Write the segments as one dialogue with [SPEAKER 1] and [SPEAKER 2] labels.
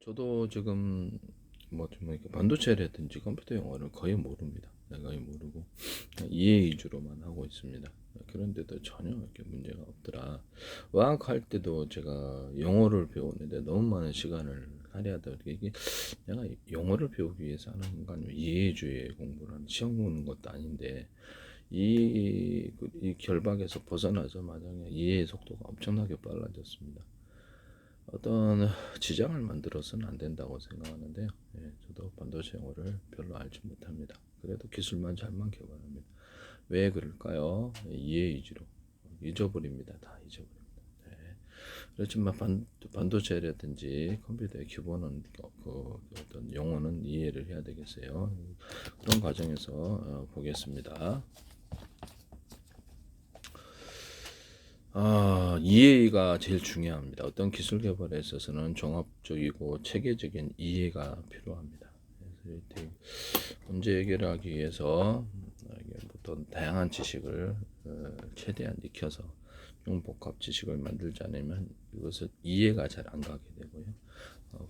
[SPEAKER 1] 저도 지금 좀 이렇게 반도체라든지 컴퓨터 용어를 거의 모릅니다. 거의 모르고 그냥 이해 위주로만 하고 있습니다. 그런데도 전혀 이렇게 문제가 없더라. 와학할 때도 제가 영어를 배우는데 너무 많은 시간을 할애하다 보니까 이게 내가 영어를 배우기 위해서 하는 건가 아니면 이해주의 공부를 하는 시험 보는 것도 아닌데 이 결박에서 벗어나자마자 그냥 이해의 속도가 엄청나게 빨라졌습니다. 어떤 지장을 만들어서는 안 된다고 생각하는데요. 저도 반도체 용어를 별로 알지 못합니다. 그래도 기술만 잘만 개발합니다. 왜 그럴까요? 이해 위주로 잊어버립니다. 다 잊어버립니다. 네. 그렇지만 반도체라든지 컴퓨터의 기본은 어떤 용어는 이해를 해야 되겠어요. 그런 과정에서 보겠습니다. 이해가 제일 중요합니다. 어떤 기술 개발에 있어서는 종합적이고 체계적인 이해가 필요합니다. 그래서 문제 해결을 하기 위해서 어떤 다양한 지식을 최대한 익혀서 융복합 지식을 만들지 않으면 이것을 이해가 잘 안 가게 되고요.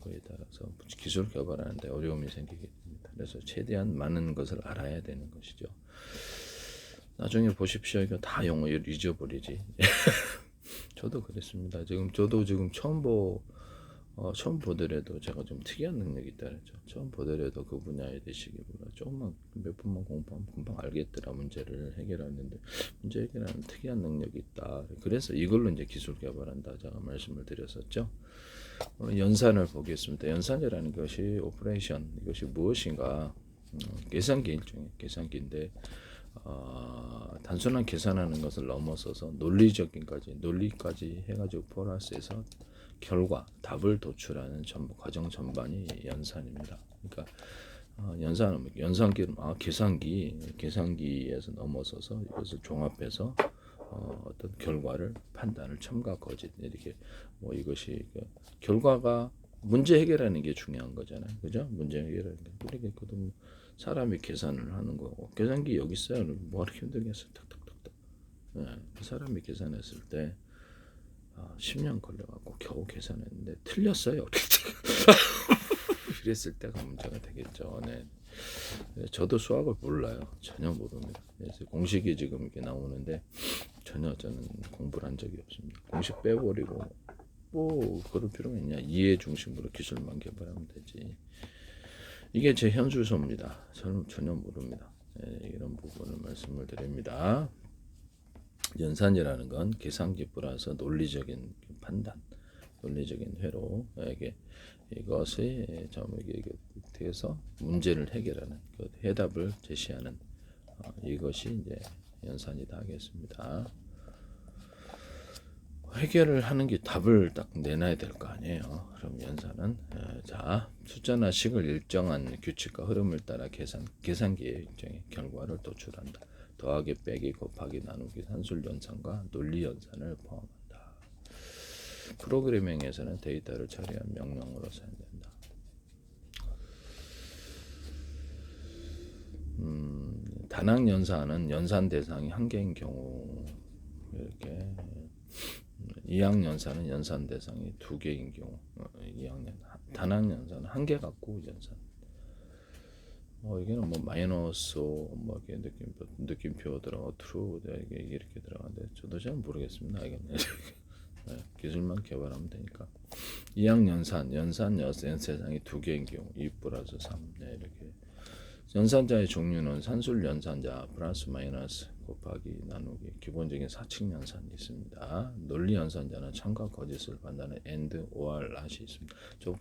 [SPEAKER 1] 그에 따라서 기술 개발하는데 어려움이 생기게 됩니다. 그래서 최대한 많은 것을 알아야 되는 것이죠. 나중에 보십시오. 이거 다 영어를 잊어버리지. 저도 그랬습니다. 저도 지금 처음 보더라도 제가 좀 특이한 능력이 있다 그랬죠. 처음 보더라도 그 분야에 대시기 몰라. 조금만 몇 번만 공부하면 금방 알겠더라. 문제를 해결하는데 문제 해결하는 특이한 능력이 있다. 그래서 이걸로 이제 기술 개발한다. 제가 말씀을 드렸었죠. 오늘 연산을 보겠습니다. 연산이라는 것이 오퍼레이션, 이것이 무엇인가? 계산기 일종의 계산기인데 단순한 계산하는 것을 넘어서서 논리까지 해가지고 플러스해서 결과, 답을 도출하는 과정 전반이 연산입니다. 그러니까 연산은 연산기는 계산기에서 넘어서서 이것을 종합해서 어떤 결과를 판단을 첨가 거짓 이렇게 이것이 결과가 문제 해결하는 게 중요한 거잖아요. 그죠? 문제 해결하는 게. 그러니까 사람이 계산을 하는 거고 계산기 여기 있어요. 뭐 이렇게 힘들겠어요. 탁탁탁탁. 네, 그 사람이 계산했을 때 10년 걸려갖고 겨우 계산했는데 틀렸어요. 이랬을 때가 문제가 되겠죠. 네. 저도 수학을 몰라요. 전혀 모릅니다. 그래서 공식이 지금 이렇게 나오는데 전혀 저는 공부를 한 적이 없습니다. 공식 빼버리고 그럴 필요가 있냐. 이해 중심으로 기술만 개발하면 되지. 이게 제 현주소입니다. 저는 전혀 모릅니다. 이런 부분을 말씀을 드립니다. 연산이라는 건 계산기 플러스 논리적인 판단, 논리적인 회로 이것이 점에게 대해서 문제를 해결하는 해답을 제시하는 이것이 이제 연산이다 하겠습니다. 해결을 하는 게 답을 딱 내놔야 될 거 아니에요. 그럼 연산은 숫자나 식을 일정한 규칙과 흐름을 따라 계산기의 일정의 결과를 도출한다. 더하기, 빼기, 곱하기, 나누기, 산술 연산과 논리 연산을 포함한다. 프로그래밍에서는 데이터를 처리한 명령으로 사용된다. 단항 연산은 연산 대상이 한 개인 경우 이렇게 이항 연산은 연산 대상이 두 개인 경우 단항 연산은 한 개 갖고 연산. 이게는 마이너스 이렇게 느낌표 들어가 true 이렇게 들어가는데 저도 잘 모르겠습니다. 알겠네. 네, 기술만 개발하면 되니까. 이항 연산 세상이 두 개인 경우 2 플러스 3 이렇게. 연산자의 종류는 산술 연산자 플러스 마이너스 곱하기 나누기 기본적인 사칙 연산이 있습니다. 논리 연산자는 참과 거짓을 판단하는 and or not이 있습니다. 저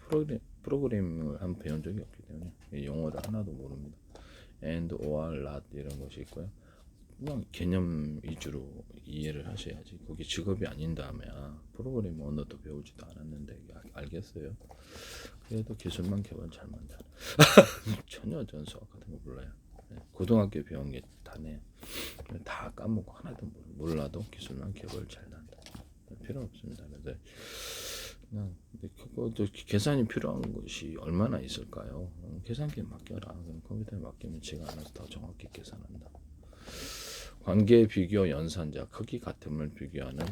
[SPEAKER 1] 프로그래밍을 한 배운 적이 없기 때문에 용어를 하나도 모릅니다. and or not 이런 것이 있고요. 그냥 개념 위주로 이해를 하셔야지. 그게 직업이 아닌 다음에 프로그래밍 언어도 배우지도 않았는데 알겠어요. 그래도 기술만 개발 잘 만다. 전혀 전 수학 같은 거 몰라요. 고등학교 배운 게 다네. 다 까먹고 하나도 몰라도 기술만 개발 잘 난다. 필요 없습니다. 그래서 그냥 계산이 필요한 것이 얼마나 있을까요? 계산기에 맡겨라. 그럼 컴퓨터에 맡기면 지가 알아서 더 정확히 계산한다. 관계 비교 연산자 크기 같음을 비교하는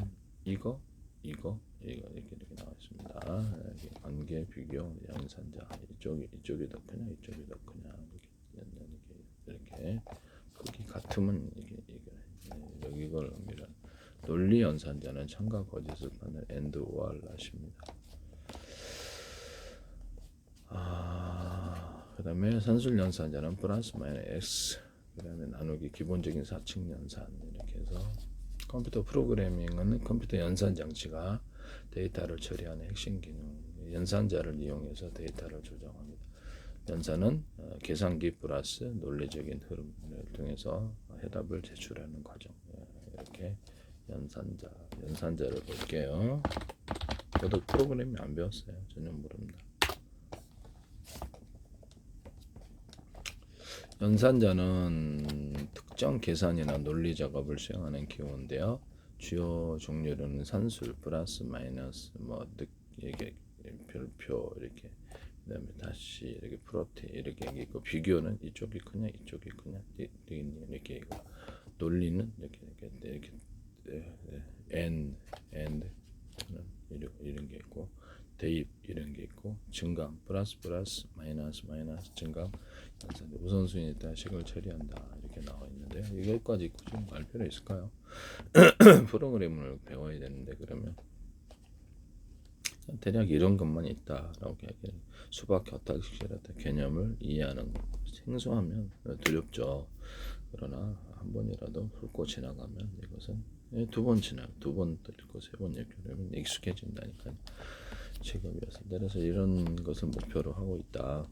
[SPEAKER 1] 이거 이렇게 나와 있습니다. 이렇게 관계 비교 연산자 이쪽이 더 크냐 이쪽이 더 크냐 이렇게 크기 같으면 여기 걸 의미는 논리 연산자는 참과 거짓을 판단 and or rat입니다. 그다음에 산술 연산자는 플러스 마이너스 x 그다음에 나누기 기본적인 사칙 연산 이렇게 해서 컴퓨터 프로그래밍은 컴퓨터 연산 장치가 데이터를 처리하는 핵심 기능 연산자를 이용해서 데이터를 조정합니다. 연산은 계산기 플러스 논리적인 흐름을 통해서 해답을 제출하는 과정. 이렇게 연산자를 볼게요. 저도 프로그래밍 안 배웠어요. 전혀 모릅니다. 연산자는 특정 계산이나 논리 작업을 수행하는 기호인데요. 주요 종류로는 산술, 플러스, 마이너스, 이렇게 별표 이렇게 그다음에 다시 이렇게 프로테 이렇게 있고 비교는 이쪽이 크냐 이쪽이 크냐 이렇게 있고 논리는 이렇게 and 이런 게 있고 대입 이런 게 있고 증감 플러스 마이너스 증감 우선순위에 따라 식을 처리한다 이렇게 나와 있는데요. 이것까지 굳이 알 필요 있을까요? 프로그램을 배워야 되는데 그러면 대략 이런 것만 있다라고 얘기해요. 수박 격탁식이라다 개념을 이해하는 거 생소하면 두렵죠. 그러나 한 번이라도 훑고 지나가면 이것은 두 번 읽고 세 번 읽고 그러면 익숙해진다니까요. 직업이어서 그래서 이런 것을 목표로 하고 있다.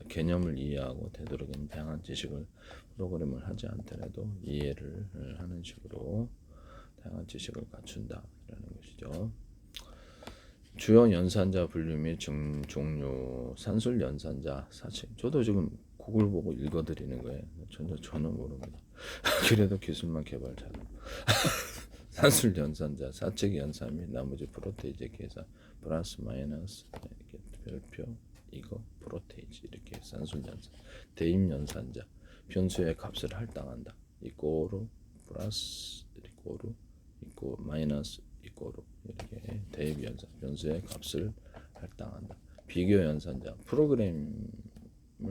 [SPEAKER 1] 개념을 이해하고 되도록이면 다양한 지식을 프로그램을 하지 않더라도 이해를 하는 식으로 다양한 지식을 갖춘다라는 것이죠. 주요 연산자 분류 및 종류 산술 연산자 사칙 저도 지금 구글 보고 읽어드리는 거예요. 저는 모릅니다. 그래도 기술만 개발 잘하고 산술 연산자 사칙 연산 및 나머지 프로테이지 계산 플러스 마이너스 이렇게 별표 이거 프로테이지 이렇게 산술 연산 대입 연산자 변수의 값을 할당한다 이꼬로 플러스 이꼬로 이꼬 마이너스 이꼬로 이렇게 대입 연산 변수의 값을 할당한다. 비교 연산자 프로그램을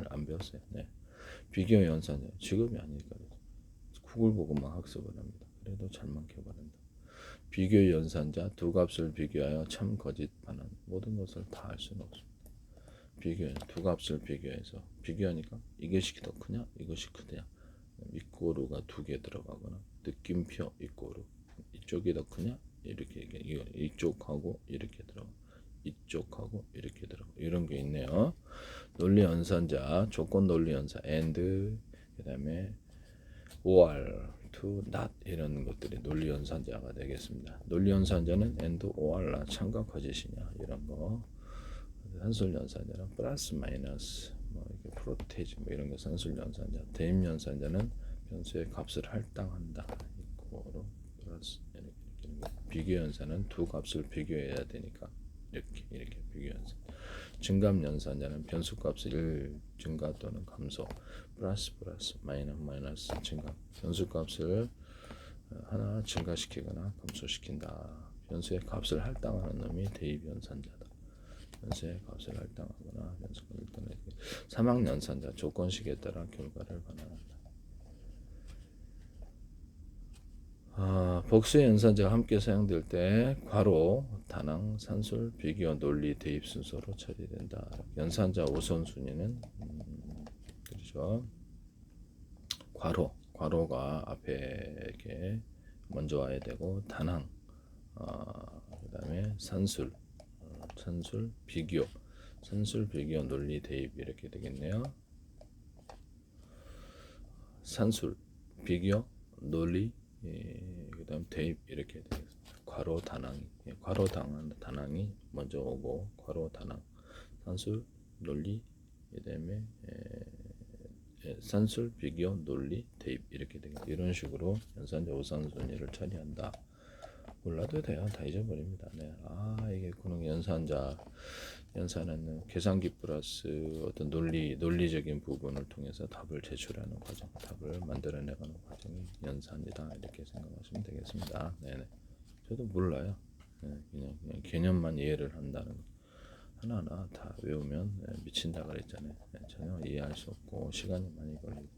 [SPEAKER 1] 안 배웠어요. 네. 비교 연산자 직업이 아니니까 구글 보고만 학습을 합니다. 그래도 잘만 개발한다. 비교 연산자 두 값을 비교하여 참 거짓 반환 모든 것을 다 할 수는 없습니다. 비교 두 값을 비교해서 비교하니까 이것이 더 크냐 이것이 크냐 이꼬루가 두 개 들어가거나 느낌표 이꼬루 이쪽이 더 크냐 이렇게 이쪽하고 이렇게 들어가 이쪽하고 이렇게 들어가 이런 게 있네요. 논리 연산자 조건 논리 연산 and 그다음에 or to not 이런 것들이 논리 연산자가 되겠습니다. 논리 연산자는 and or나 참과 거짓이냐 이런 거 산술 연산자는 플러스 마이너스 이렇게 프로테이지 이런 거 산술 연산자 대입 연산자는 변수의 값을 할당한다 이거로 플러스 비교 연산은 두 값을 비교해야 되니까 이렇게 비교 연산 증감 연산자는 변수 값을 1 증가 또는 감소 플러스 마이너스 증가 변수 값을 하나 증가시키거나 감소시킨다. 변수의 값을 할당하는 놈이 대입 연산자다. 변수의 값을 할당하거나 변수값을 할당하는 사망 연산자 조건식에 따라 결과를 반환한다. 복수 연산자가 함께 사용될 때 괄호, 단항, 산술, 비교, 논리, 대입 순서로 처리된다. 연산자 우선순위는 그렇죠. 괄호가 앞에 이렇게 먼저 와야 되고 단항, 그다음에 산술, 비교, 논리, 대입 이렇게 되겠네요. 산술, 비교, 논리, 그다음 대입 이렇게 되겠습니다. 괄호 단항이 먼저 오고 괄호 단항 산술 논리 그다음에 산술 비교 논리 대입 이렇게 되겠습니다. 이런 식으로 연산자 우선순위를 처리한다. 몰라도 돼요. 다 잊어버립니다. 네. 이게 그런 연산은 계산기 플러스 어떤 논리적인 부분을 통해서 답을 제출하는 과정, 답을 만들어내가는 과정이 연산이다 이렇게 생각하시면 되겠습니다. 네네. 저도 몰라요. 그냥 개념만 이해를 한다는 거. 하나하나 다 외우면 미친다 그랬잖아요. 전혀 이해할 수 없고 시간이 많이 걸리고.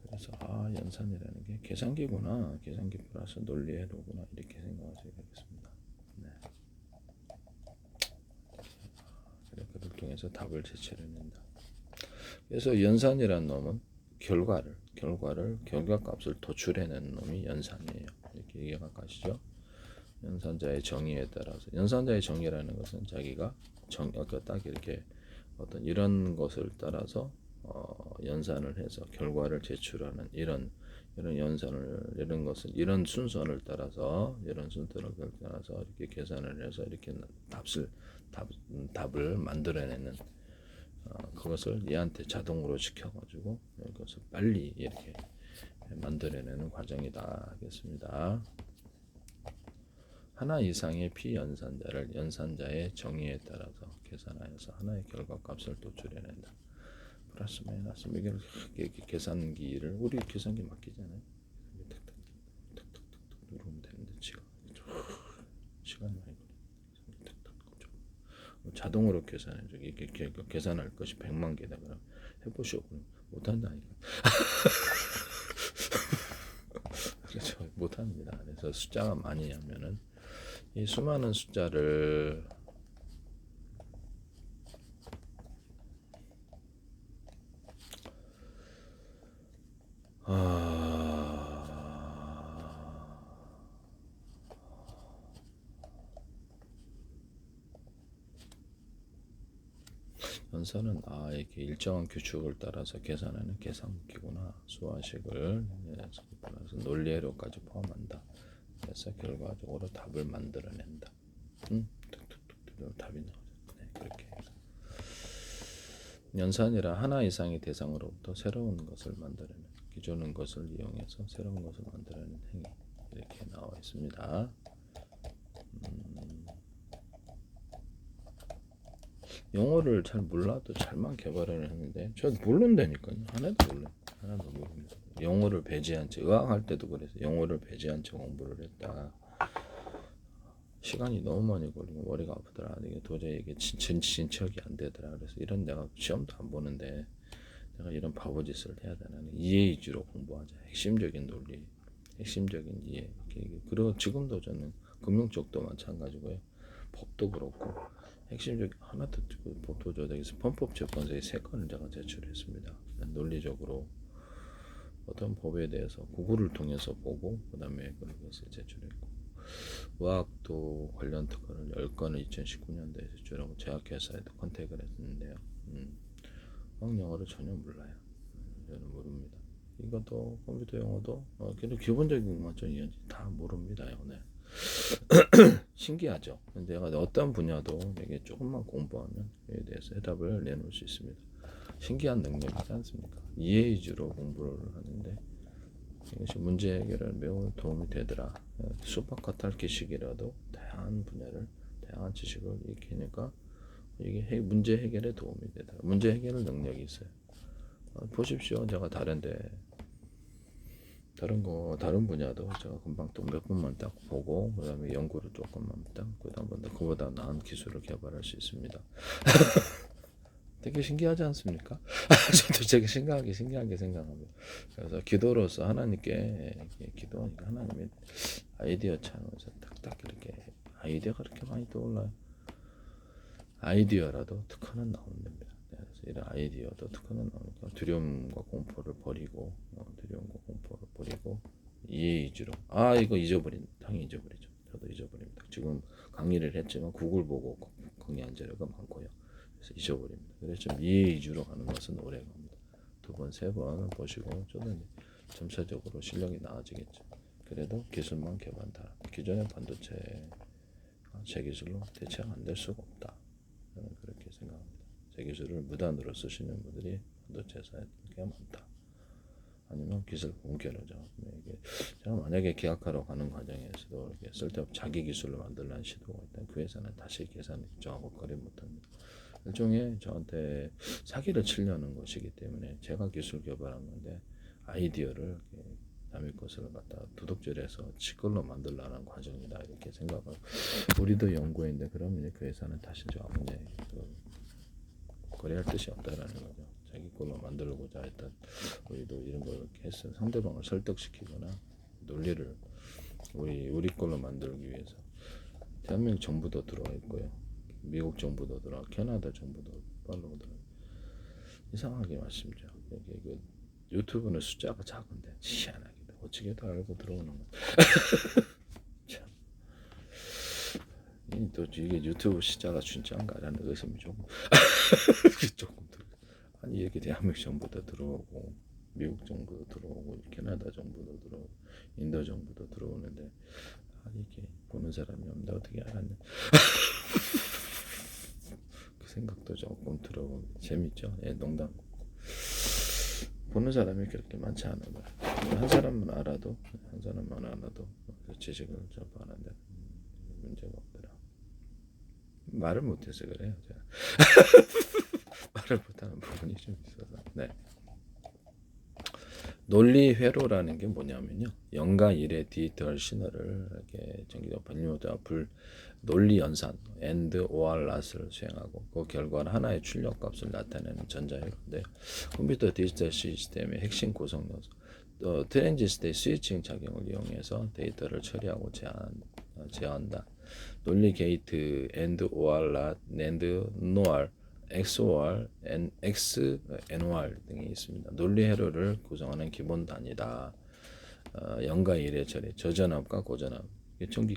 [SPEAKER 1] 그래서 연산이라는 게 계산기구나, 계산기 플러스 논리의 도구나 이렇게 생각하셔야 되겠습니다. 네. 그래, 그를 통해서 답을 제출해낸다. 그래서 연산이라는 놈은 결과값을 도출해내는 놈이 연산이에요. 이렇게 이해가 가시죠? 연산자의 정의에 따라서 연산자의 정의라는 것은 자기가 딱 이렇게 어떤 이런 것을 따라서 연산을 해서 결과를 제출하는 이런 연산을 이런 것을 이런 순서를 따라서 이렇게 계산을 해서 이렇게 답을 만들어내는 그것을 얘한테 자동으로 시켜가지고 그것을 빨리 이렇게 만들어내는 과정이다 하겠습니다. 하나 이상의 피연산자를 연산자의 정의에 따라서 계산하여서 하나의 결과값을 도출해낸다. 플러스 마이너스 이게 계산기를 우리 계산기 맡기잖아요. 탁탁탁탁탁 누르면 되는데 시간이 많이 걸려. 자동으로 계산해줘. 이게 계산할 것이 100만 개다 그럼 해보시오. 못한다니까. 그렇죠. 못합니다. 그래서 숫자가 많이 하면은 이 수많은 숫자를 연산은 이렇게 일정한 규칙을 따라서 계산하는 계산기구나. 수화식을 따라서 논리회로까지 포함한다. 그래서 결과적으로 답을 만들어낸다. 툭툭툭 답이 나오죠. 네, 그렇게 해서 연산이라 하나 이상의 대상으로부터 새로운 것을 만들어내는 기존의 것을 이용해서 새로운 것을 만들어내는 행위 이렇게 나와 있습니다. 영어를 잘 몰라도 잘만 개발을 했는데 저 모른다니까요. 하나도 모릅니다. 영어를 배제한 채 의학할 때도 그래서 영어를 배제한 채 공부를 했다. 시간이 너무 많이 걸리고 머리가 아프더라. 이게 도저히 이게 진척이 안 되더라. 그래서 이런 내가 시험도 안 보는데 내가 이런 바보짓을 해야 되나. 이해 위주로 공부하자. 핵심적인 논리, 핵심적인 이해. 그리고 지금도 저는 금융 쪽도 마찬가지고요. 법도 그렇고 핵심적 하나도 법도 조정에서 헌법 재판소에 3건을 제가 제출했습니다. 논리적으로 어떤 법에 대해서 구글을 통해서 보고 그다음에 그것을 제출했고 의학도 관련 특허를 10건을 2019년도에 제출하고 제약회사에도 컨택을 했는데요. 영어를 전혀 몰라요. 저는 모릅니다. 이것도 컴퓨터 영어도 그래도 기본적인 것좀 다 모릅니다. 네. 신기하죠. 내가 어떤 분야도 되게 조금만 공부하면 이에 대해서 해답을 내놓을 수 있습니다. 신기한 능력이지 않습니까? 이해 위주로 공부를 하는데 이것이 문제 해결에 매우 도움이 되더라. 수박카탈기식이라도 다양한 분야를 다양한 지식을 익히니까 이게 문제 해결에 도움이 되더라. 문제 해결 능력이 있어요. 보십시오. 제가 다른 분야도 제가 금방 또 몇 분만 딱 보고 그다음에 연구를 조금만 딱 그다음부터 그보다 나은 기술을 개발할 수 있습니다. 되게 신기하지 않습니까? 저도 되게 신기하게 생각합니다. 그래서 기도로서 하나님께 기도하니까 하나님의 아이디어 창에서 딱딱 이렇게 아이디어가 그렇게 많이 떠올라요. 아이디어라도 특허는 나오면 됩니다. 그래서 이런 아이디어도 특허는 나오니까 두려움과 공포를 버리고 이해 위주로 이거 당연히 잊어버리죠. 저도 잊어버립니다. 지금 강의를 했지만 구글 보고 강의한 자료가 많고요. 그래서 잊어버립니다. 그래서 좀 이해 위주로 가는 것은 오래 갑니다. 2번, 3번 보시고 저는 점차적으로 실력이 나아지겠죠. 그래도 기술만 개발한다. 기존의 반도체 제 기술로 대체가 안 될 수가 없다. 저는 그렇게 생각합니다. 제 기술을 무단으로 쓰시는 분들이 반도체 회사에 꽤 많다. 아니면 기술 공개로죠. 제가 만약에 계약하러 가는 과정에서도 이렇게 쓸데없는 자기 기술을 만들려는 시도가 있다면 그 회사는 다시 계산 입증하고 거래 못합니다. 일종의 저한테 사기를 치려는 것이기 때문에 제가 기술 개발한 건데 아이디어를 남의 것을 갖다 도둑질해서 지 걸로 만들라는 과정이다 이렇게 생각하고 우리도 연구했는데 그러면 그 회사는 다시 저 아무냐 거래할 뜻이 없다라는 거죠. 자기 걸로 만들고자 했던 우리도 이런 걸 이렇게 해서 상대방을 설득시키거나 논리를 우리 걸로 만들기 위해서 대한민국 정부도 들어와 있고요. 미국 정부도 들어와, 캐나다 정부도 팔로우 들어와. 이상하게 말씀이죠. 이게 그 유튜브는 숫자가 작은데 희한하게도 어찌게도 알고 들어오는 거. 참. 또 이게 유튜브 숫자가 진짜인가라는 의심이 조금 조금 들어. 아니 이렇게 대한민국 정부도 들어오고 미국 정부도 들어오고 캐나다 정부도 들어오고 인도 정부도 들어오는데 이렇게 보는 사람이 없는데 어떻게 알았냐. 그 생각도 조금 들어보고 재밌죠. 예, 농담. 보는 사람이 그렇게 많지 않아. 한 사람만 알아도 지식을 접하는데 문제가 없더라. 말을 못해서 그래요. 제가. 말을 못하는 부분이 좀 있어서. 네. 논리 회로라는 게 뭐냐면요. 영과 일의 디지털 신호를 이렇게 전기적 분류자 논리 연산 and or not을 수행하고 그 결과는 하나의 출력 값을 나타내는 전자회로인데 컴퓨터 디지털 시스템의 핵심 구성 요소 트랜지스터의 스위칭 작용을 이용해서 데이터를 처리하고 제어한다. 논리 게이트 and or not, and nor XOR, X, NOR 등이 있습니다. 논리 회로를 구성하는 기본 단위다. 0과 1의 처리, 저전압과 고전압. 전기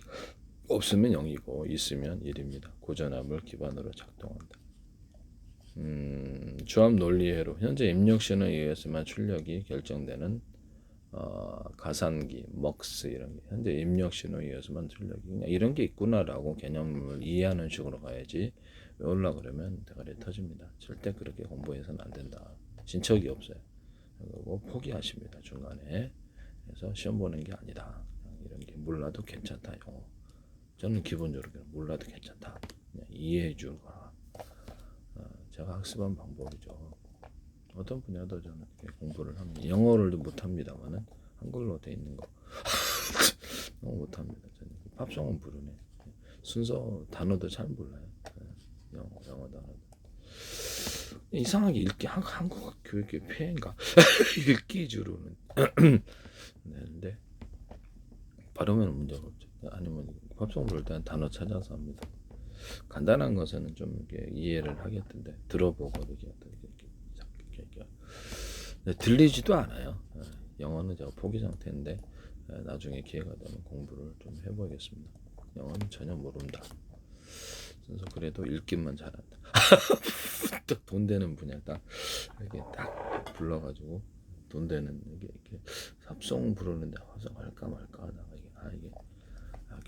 [SPEAKER 1] 없으면 0이고 있으면 1입니다. 고전압을 기반으로 작동한다. 주압 논리 회로. 현재 입력 신호에 의해서만 출력이 결정되는 가산기, 먹스 이런 게 현재 입력 신호에 의해서만 출력이 그냥 이런 게 있구나라고 개념을 이해하는 식으로 가야지. 외우려고 그러면 대가리 터집니다. 절대 그렇게 공부해서는 안 된다. 진척이 없어요. 그리고 포기하십니다. 중간에. 그래서 시험 보는 게 아니다. 이런 게 몰라도 괜찮다. 영어. 저는 기본적으로 몰라도 괜찮다. 그냥 이해해 줄 거라. 제가 학습한 방법이죠. 어떤 분야도 저는 이렇게 공부를 하면 영어를 못합니다만은 한글로 돼 있는 거 너무 못합니다. 저는 팝송은 부르네. 순서 단어도 잘 몰라요. 영어 단어. 이상하게 읽기 한국 교육의 폐해인가 읽기 위주로는 되는데 발음에는 문제가 없죠. 아니면 팝송 부를 때는 단어 찾아서 합니다. 간단한 것은 좀 이렇게 이해를 하겠던데 들어보고 이렇게 들리지도 않아요. 영어는 제가 포기 상태인데 나중에 기회가 되면 공부를 좀 해보겠습니다. 영어는 전혀 모른다. 그래서 그래도 읽기만 잘한다. 딱 돈 되는 분야 딱 이렇게 딱 불러가지고 돈 되는 이렇게 팝송 부르는데 팝송할까 말까 하다가 이게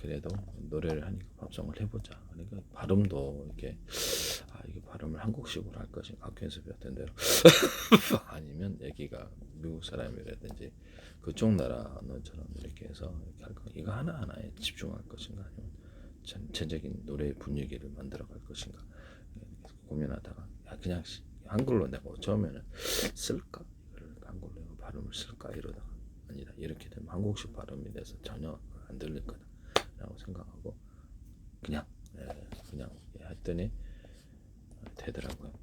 [SPEAKER 1] 그래도 노래를 하니까 팝송을 해보자. 그러니까 발음도 이렇게 이게 발음을 한국식으로 할 것인가 학교에서 배웠던 대로 아니면 여기가 미국 사람이라든지 그쪽 나라 언어처럼 이렇게 해서 이렇게 할 거 이거 하나하나에 집중할 것인가 아니면 전체적인 노래의 분위기를 만들어 갈 것인가 고민하다가 그냥 한글로 내가 처음에는 쓸까 이거를 한글로 내가 발음을 쓸까 이러다가 아니다 이렇게 되면 한국식 발음이 돼서 전혀 안 들릴 거다라고 생각하고 그냥 했더니 되더라고요.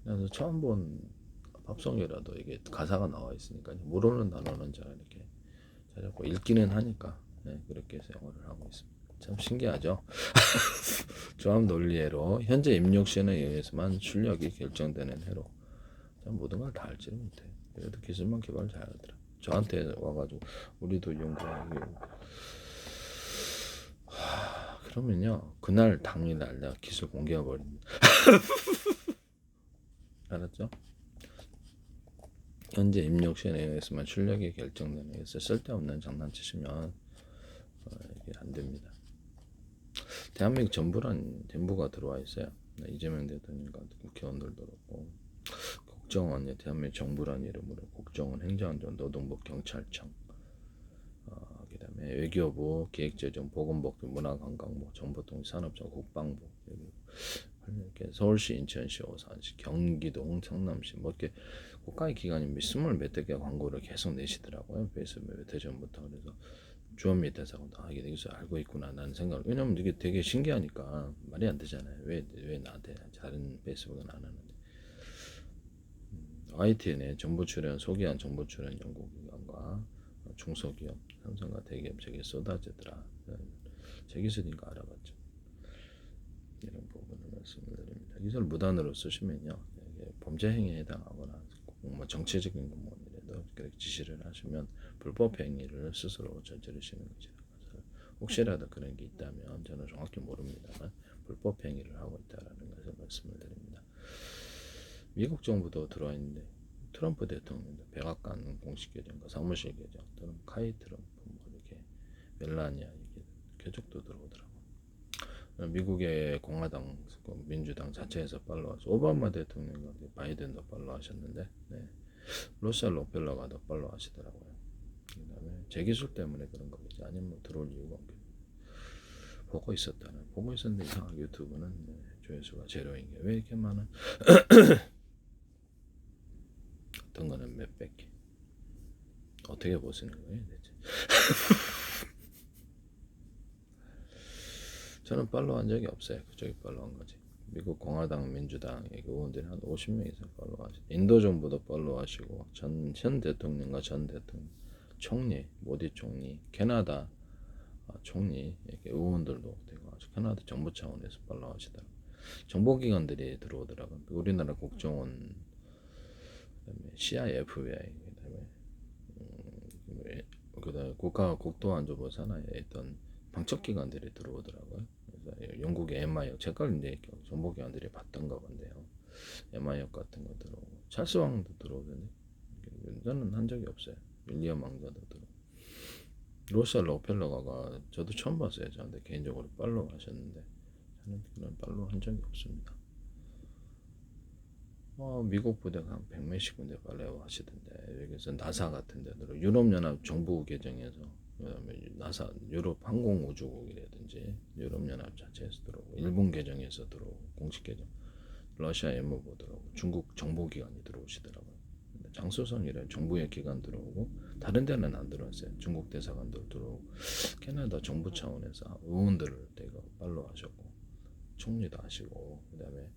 [SPEAKER 1] 그래서 처음 본 팝송이라도 이게 가사가 나와 있으니까 모르는 단어는 잘 이렇게 자꾸 읽기는 하니까 그렇게 해서 영어를 하고 있습니다. 참 신기하죠. 조합 논리 회로 현재 입력 신호에 의해서만 출력이 결정되는 회로. 참 모든 걸 다 알지는 못해. 그래도 기술만 개발 잘하더라. 저한테 와가지고 우리도 연구하고 그러면요 그날 당일날 내가 기술 공개해 버립니다. 알았죠? 현재 입력 신호에 의해서만 출력이 결정되는 해서 쓸데없는 장난치시면 이게 안 됩니다. 대한민국 정부가 들어와 있어요. 이재명 대통령과 국회의원들도 그렇고 국정원 대한민국 정부란 이름으로 국정원 행정안전 노동부 경찰청 그다음에 외교부 기획재정 보건복지 문화관광부 정보통신산업청 국방부 이렇게 서울시, 인천시, 오산시, 경기도, 성남시 뭐 이렇게 국가의 기관이 스물 몇백 개 광고를 계속 내시더라고요. 페이스북 몇 해 전부터. 그래서 주원 밑에서 이게 여기서 알고 있구나 라는 생각을. 왜냐면 이게 되게 신기하니까 말이 안 되잖아요. 왜 나한테 다른 페이스북은 안 하는데. YTN의 정보 출연 소개한 정보 출연 연구기관과 중소기업, 삼성과 대기업 저기 쏟아지더라. 제 기술인가 알아봤죠. 이런 부분을 말씀을 드립니다. 기술 무단으로 쓰시면요, 이게 범죄 행위에 해당하거나 뭐 정치적인 것만이라도 그렇게 지시를 하시면 불법 행위를 스스로 저지르시는 거죠. 혹시라도 그런 게 있다면 저는 정확히 모릅니다만 불법 행위를 하고 있다라는 것을 말씀을 드립니다. 미국 정부도 들어와 있는데 트럼프 대통령도 백악관 공식 계정과 사무실 계정 또는 카이 트럼프 뭐 이렇게 멜라니아 이게 계정도 들어오더라고. 미국의 공화당, 민주당 자체에서 팔로우하죠. 오바마 대통령과 바이든도 팔로우하셨는데, 네. 러시아 록펠러가 더 팔로우하시더라고요. 그다음에 제 기술 때문에 그런 거겠지. 아니면 뭐 들어올 이유가 없겠죠. 보고 있었는데 이상하게 유튜브는 조회수가 제로인 게 왜 이렇게 많아? 어떤 거는 몇백 개. 어떻게 보시는 거예요, 대체? 저는 팔로우한 적이 없어요. 그쪽이 팔로우한 거지. 미국 공화당, 민주당 의원들이 한 50명 이상 팔로우하시고, 인도 정부도 팔로우하시고, 현 대통령과 전 대통령, 총리, 모디 총리, 캐나다 총리 이렇게 의원들도 되고 아주 캐나다 정부 차원에서 팔로우하시더라고. 정보기관들이 들어오더라고. 우리나라 국정원, 그다음에 CIA, FBI, 그다음에 국가 국토안전부 산하에 있던 방첩기관들이 들어오더라고요. 그래서 영국의 MI역, 제가 이제 정보기관들이 봤던가 본데요. MI역 같은 거 들어오고, 찰스 왕도 들어오던데, 저는 한 적이 없어요. 윌리엄 왕자도 들어오고. 러시아 록펠러가 저도 처음 봤어요. 저한테 개인적으로 팔로우 하셨는데 저는 그런 팔로우 한 적이 없습니다. 미국 부대가 한 100몇십 군데 팔로우 하시던데, 여기서 나사 같은 데들, 유럽연합 정부 계정에서, 그다음에 나사 유럽 항공우주국이라든지 유럽연합 자체에서 들어오고, 일본 계정에서 들어오고, 공식 계정, 러시아 외무부 들어오고, 중국 정보기관이 들어오시더라고요. 장소성이라는 정부의 기관 들어오고, 다른 데는 안 들어왔어요. 중국 대사관도 들어오고, 캐나다 정부 차원에서 의원들을 대거 팔로우하셨고, 총리도 하시고, 그다음에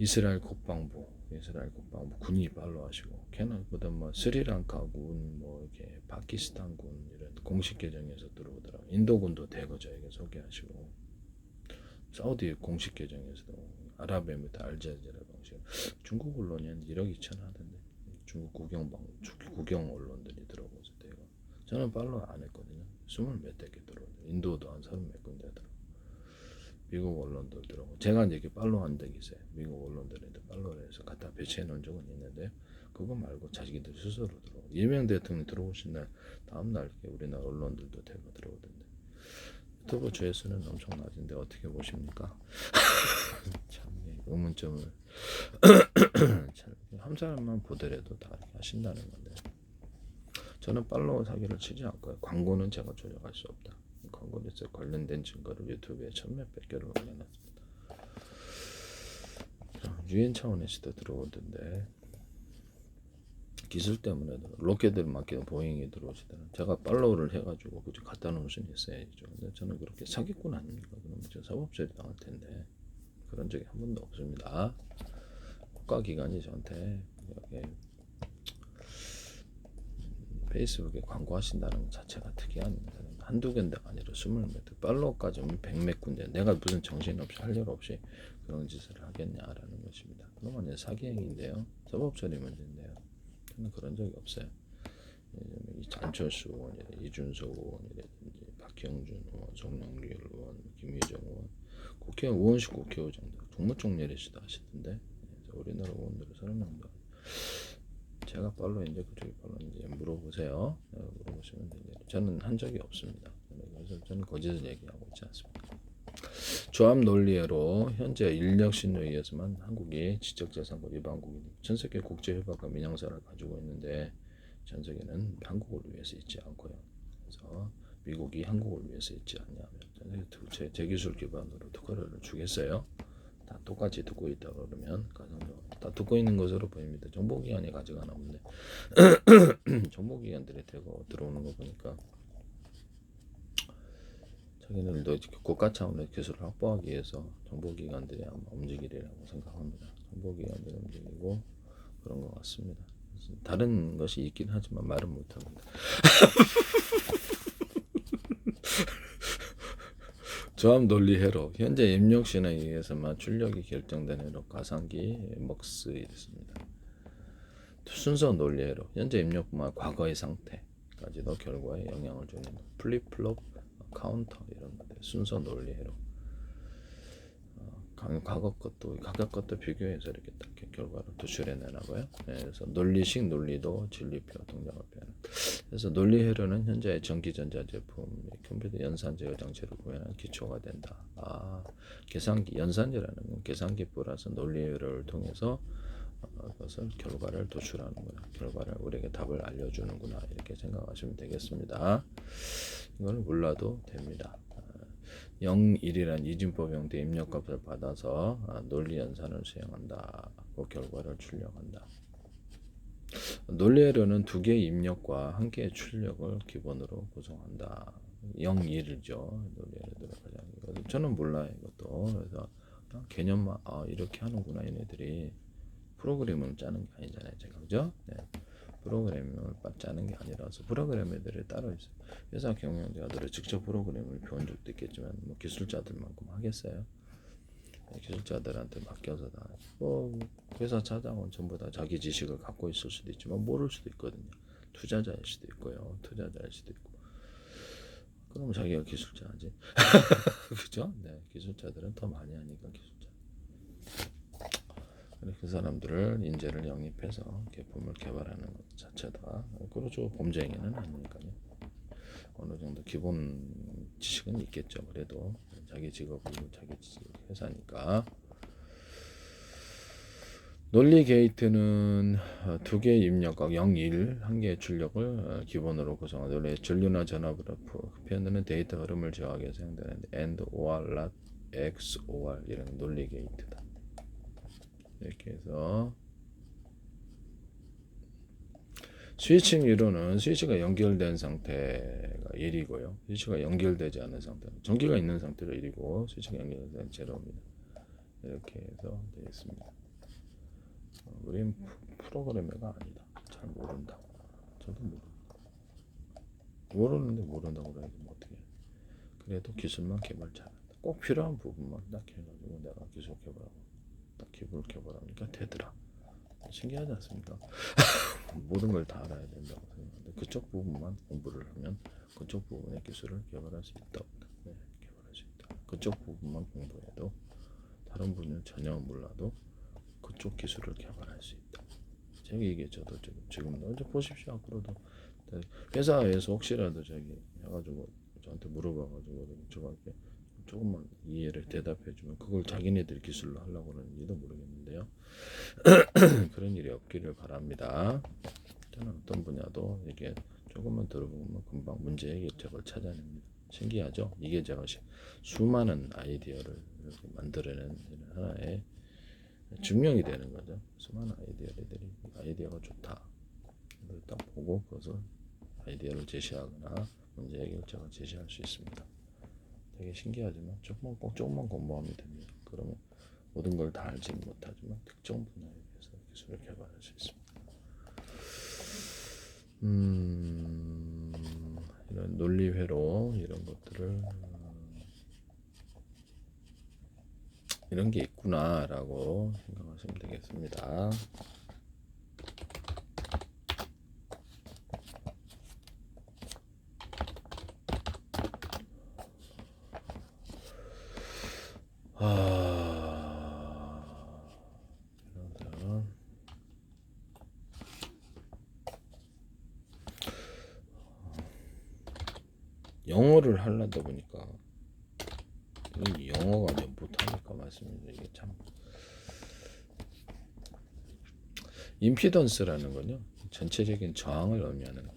[SPEAKER 1] 이스라엘 국방부 군이 팔로우하시고, 캐나다 뭐 스리랑카군, 뭐 이렇게 파키스탄군 이런 공식 계정에서 들어오더라고. 인도군도 대거 저에게 소개하시고, 사우디 공식 계정에서도, 아랍에미리트 알제지라 방식, 중국 언론이 한 1억 2천 하던데, 중국 국영 언론들이 들어오서 대거. 저는 팔로우 안 했거든요. 20몇 개 들어오고, 인도도 한 30몇 군데 들어. 미국 언론도 들어오고, 제가 이제 이렇게 팔로우한 적이 있어요. 미국 언론들한테 팔로우를 해서 갖다 배치해 놓은 적은 있는데, 그거 말고 자기들 스스로 들어오고, 이명박 대통령 들어오신 날 다음 날 이렇게 우리나라 언론들도 대거 들어오던데, 유튜브 조회수는 엄청 낮은데 어떻게 보십니까? 참 의문점을 한 사람만 보더라도 다 이렇게 하신다는 건데, 저는 팔로우 사기를 치지 않고요. 광고는 제가 조작할 수 없다. 광고에 관련된 증거를 유튜브에 천몇백 개를 올려놨습니다. 유엔 차원에서도 들어오던데, 기술 때문에 로켓을 맡기는 보잉이 들어오시더라고요. 제가 팔로우를 해가지고 그저 갖다 놓을 수는 있어야죠. 근데 저는 그렇게 사기꾼 아닙니까? 그러면 저 사법처리 당할 텐데 그런 적이 한 번도 없습니다. 국가기관이 저한테 이렇게 페이스북에 광고하신다는 것 자체가 특이한, 한두 군데가 아니라 20몇 개, 팔로우까지 오면 100몇 군데, 내가 무슨 정신없이 할 일 없이 그런 짓을 하겠냐라는 것입니다. 그러면 사기행위인데요, 사법처리 문제인데요, 저는 그런 적이 없어요. 안철수 의원이라든지 이준석 의원이라든지 박형준 의원, 송영길 의원, 김유정 의원, 국회의원, 의원식 국회의원 정도, 국무총리시도 하시던데, 우리나라 의원들은 30명도 제가 팔로우인지 그쪽이 팔로우인지 물어보세요. 물어보시면 되죠. 저는 한 적이 없습니다. 그래서 저는 거짓을 얘기하고 있지 않습니다. 조합 논리로 현재 인력 신뢰에 의해서만 한국이 지적재산권 위반국입니다. 전 세계 국제협약과 민영사를 가지고 있는데 전 세계는 한국을 위해서 있지 않고요. 그래서 미국이 한국을 위해서 했지 않냐면 제 기술 기반으로 특허를 주겠어요. 다 똑같이 듣고 있다 그러면 가정적으로 다 듣고 있는 것으로 보입니다. 정보기관이 가져가나 본데 정보기관들이 대거 들어오는 거 보니까 자기네들도 국가 차원의 기술을 확보하기 위해서 정보기관들이 아마 움직이리라고 생각합니다. 정보기관들이 움직이고 그런 것 같습니다. 다른 것이 있긴 하지만 말은 못합니다. 저항 논리 회로 현재 입력 신호에 의해서만 출력이 결정된 회로 가상기 먹스 있습니다. 순서 논리 회로 현재 입력뿐만 과거의 상태까지도 결과에 영향을 주는 플립플롭 카운터 이런 것들 순서 논리 회로 과거 것도 비교해서 이렇게 딱 결과를 도출해내나고요. 네, 그래서 논리식 논리도 진리표 동작을 표현합니다. 그래서 논리 회로는 현재의 전기전자 제품, 컴퓨터 연산제어 장치를 구현하는 기초가 된다. 계산기 연산제라는 건 계산기 플러스 논리 회로를 통해서 그것을 결과를 도출하는구나. 결과를 우리에게 답을 알려주는구나. 이렇게 생각하시면 되겠습니다. 이걸 몰라도 됩니다. 0, 1이란 이진법 형태 입력값을 받아서 논리 연산을 수행한다. 그 결과를 출력한다. 논리 회로는 두 개의 입력과 한 개의 출력을 기본으로 구성한다. 0, 1이죠. 논리 회로들은 가장 저는 몰라요 이것도. 그래서 개념만 이렇게 하는구나. 얘네들이 프로그램을 짜는 게 아니잖아요, 제가 그죠? 네. 프로그램을 짜는 게 아니라서 프로그램 애들이 따로 있어요. 회사 경영자들은 직접 프로그램을 배운 적도 있겠지만 뭐 기술자들만큼 하겠어요? 네, 기술자들한테 맡겨서 다 회사 차장은 전부 다 자기 지식을 갖고 있을 수도 있지만 모를 수도 있거든요. 투자자일 수도 있고요, 투자자일 수도 있고. 그럼 자기가 기술자지, 그죠? 네, 기술자들은 더 많이 하니까 기술자. 그 사람들을 인재를 영입해서 제품을 개발하는 것 자체다. 그렇죠. 범죄 행위는 아니니까요. 어느 정도 기본 지식은 있겠죠. 그래도 자기 직업이 자기 회사니까. 논리 게이트는 두 개의 입력과 0, 1, 한 개의 출력을 기본으로 구성하는 논리 전류나 전압 표현되는 데이터 흐름을 제어하기 위해 사용되는 AND, OR, NOT, XOR 이런 논리 게이트다. 이렇게 해서 스위칭 이론은 스위치가 연결된 상태가 1이고요. 스위치가 연결되지 않은 상태, 전기가 있는 상태로 1이고 스위치가 연결된 제로입니다. 이렇게 해서 되겠습니다. 우린 프로그래머가 아니다. 잘 모른다. 저도 모르는데 모른다고 그래도 뭐 어떻게 해. 그래도 기술만 개발 잘한다. 꼭 필요한 부분만 딱 해가지고 내가 기술 개발하고 딱 기술 개발하니까 되더라. 신기하지 않습니까? 모든 걸 다 알아야 된다고 생각하는데 그쪽 부분만 공부를 하면 그쪽 부분의 기술을 개발할 수 있다. 네, 개발할 수 있다. 그쪽 부분만 공부해도 다른 분야는 전혀 몰라도 그쪽 기술을 개발할 수 있다. 제가 이게 저도 지금도 이제 보십시오. 앞으로도 회사에서 혹시라도 저기 해가지고 저한테 물어봐가지고 저한테 조금만 이해를 대답해주면 그걸 자기네들 기술로 하려고 하는지도 모르겠는데요. 그런 일이 없기를 바랍니다. 저는 어떤 분야도 이게 조금만 들어보면 금방 문제 해결책을 찾아냅니다. 신기하죠? 이게 제가 수많은 아이디어를 이렇게 만들어낸 하나의 증명이 되는 거죠. 수많은 아이디어들이 아이디어가 좋다. 그걸 딱 보고 그것을 아이디어를 제시하거나 문제 해결책을 제시할 수 있습니다. 되게 신기하지만 조금만 공부하면 됩니다. 그러면 모든 걸 다 알지는 못하지만 특정 분야에 대해서 기술을 개발할 수 있습니다. 이런 논리회로 이런 것들을 이런 게 있구나라고 생각하시면 되겠습니다. 영어를 하려다 보니까 이 영어가 이제 못하니까 말씀입니다. 이게 참 임피던스라는 건요 전체적인 저항을 의미하는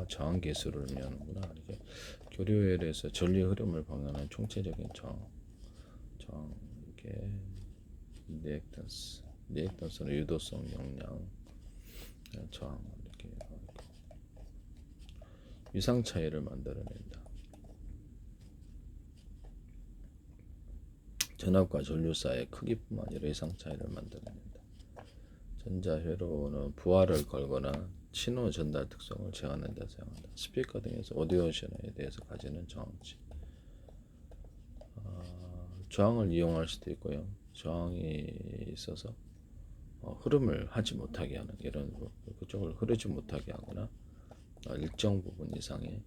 [SPEAKER 1] 저항 계수를 의미하는구나 이렇게 교류에 대해서 전류 흐름을 방해하는 총체적인 저항, 이게 리액턴스는 유도성, 용량, 저항 이렇게 위상 차이를 만들어낸다. 전압과 전류 사이의 크기뿐만 아니라 위상 차이를 만들어낸다. 전자회로는 부하를 걸거나 신호 전달 특성을 제한하는 데 사용한다. 스피커 등에서 오디오 신호에 대해서 가지는 저항치. 저항을 이용할 수도 있고요. 저항이 있어서 흐름을 하지 못하게 하는 이런 그쪽을 흐르지 못하게 하거나 일정 부분 이상의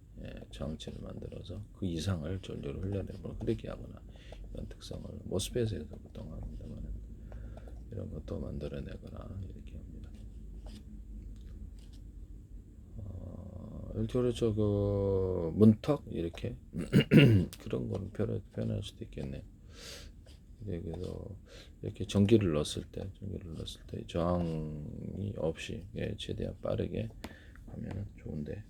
[SPEAKER 1] 저항치를 만들어서 그 이상을 전류를 흘려내고 흐르게 하거나 이런 특성을 모스펫에서 보통 합니다만 이런 것도 만들어내거나 이렇게 합니다. 그렇죠. 그 문턱 이렇게 그런 거는 표현할 수도 있겠네요. 그래서 이렇게 전기를 넣었을 때 저항이 없이 최대한 빠르게 하면 좋은데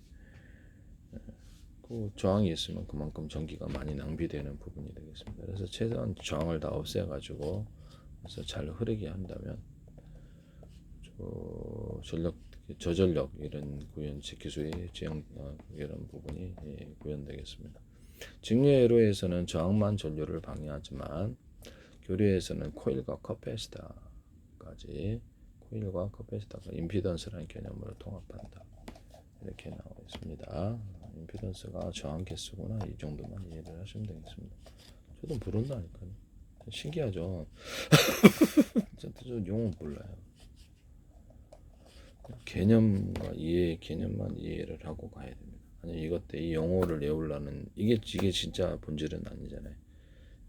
[SPEAKER 1] 그 저항이 있으면 그만큼 전기가 많이 낭비되는 부분이 되겠습니다. 그래서 최대한 저항을 다 없애가지고 그래서 잘 흐르게 한다면 저전력 이런 기술이 이런 부분이 구현되겠습니다. 직류회로에서는 저항만 전류를 방해하지만 교류에서는 코일과 커패시터가 임피던스라는 개념으로 통합한다. 이렇게 나와 있습니다. 임피던스가 저항 개수구나 이 정도만 이해를 하시면 되겠습니다. 저도 모른다니까요. 신기하죠. 저도 용어 몰라요. 개념만 이해를 하고 가야 됩니다. 아니 이 용어를 외우려는 이게 진짜 본질은 아니잖아요.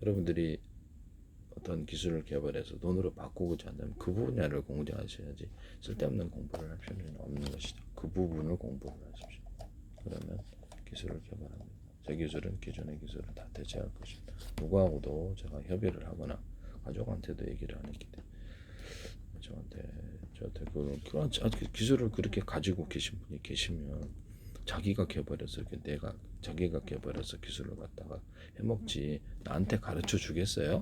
[SPEAKER 1] 여러분들이 어떤 기술을 개발해서 돈으로 바꾸고자 한다면 그 분야를 공부하셔야지 쓸데없는 공부를 할 필요는 없는 것이죠. 그 부분을 공부를 하십시오. 그러면 기술을 개발합니다. 제 기술은 기존의 기술을 다 대체할 것입니다. 누구하고도 제가 협의를 하거나 가족한테도 얘기를 안 했기 때문에 저한테 그런 기술을 그렇게 가지고 계신 분이 계시면 자기가 개발해서 기술을 갖다가 해먹지 나한테 가르쳐 주겠어요?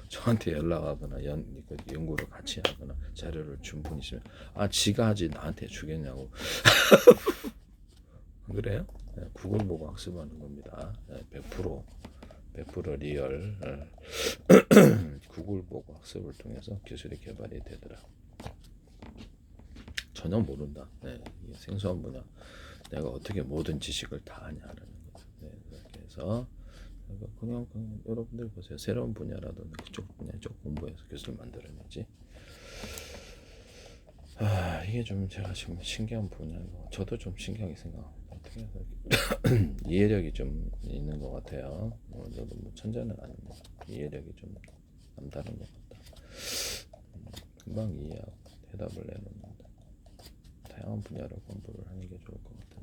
[SPEAKER 1] 저한테 연락하거나 연구를 같이 하거나 자료를 준 분이 있으면 지가 하지 나한테 주겠냐고. 그래요? 구글 보고 학습하는 겁니다. 100% 리얼 구글 보고 학습을 통해서 기술이 개발이 되더라. 전혀 모른다. 이게 생소한 분야. 내가 어떻게 모든 지식을 다 아냐라는 거죠. 그렇게 해서 그냥 여러분들 보세요. 새로운 분야라도 그쪽 분야 쪽 공부해서 기술 만들어내지. 이게 좀 제가 지금 신기한 분야고 저도 좀 신기하게 생각합니다. 어떻게 해서 이해력이 좀 있는 것 같아요. 저도 천재는 아닙니다. 이해력이 좀 남다른 것 같다. 금방 이해하고 대답을 내놓는다. 다양한 분야로 공부를 하는 게 좋을 것 같아요.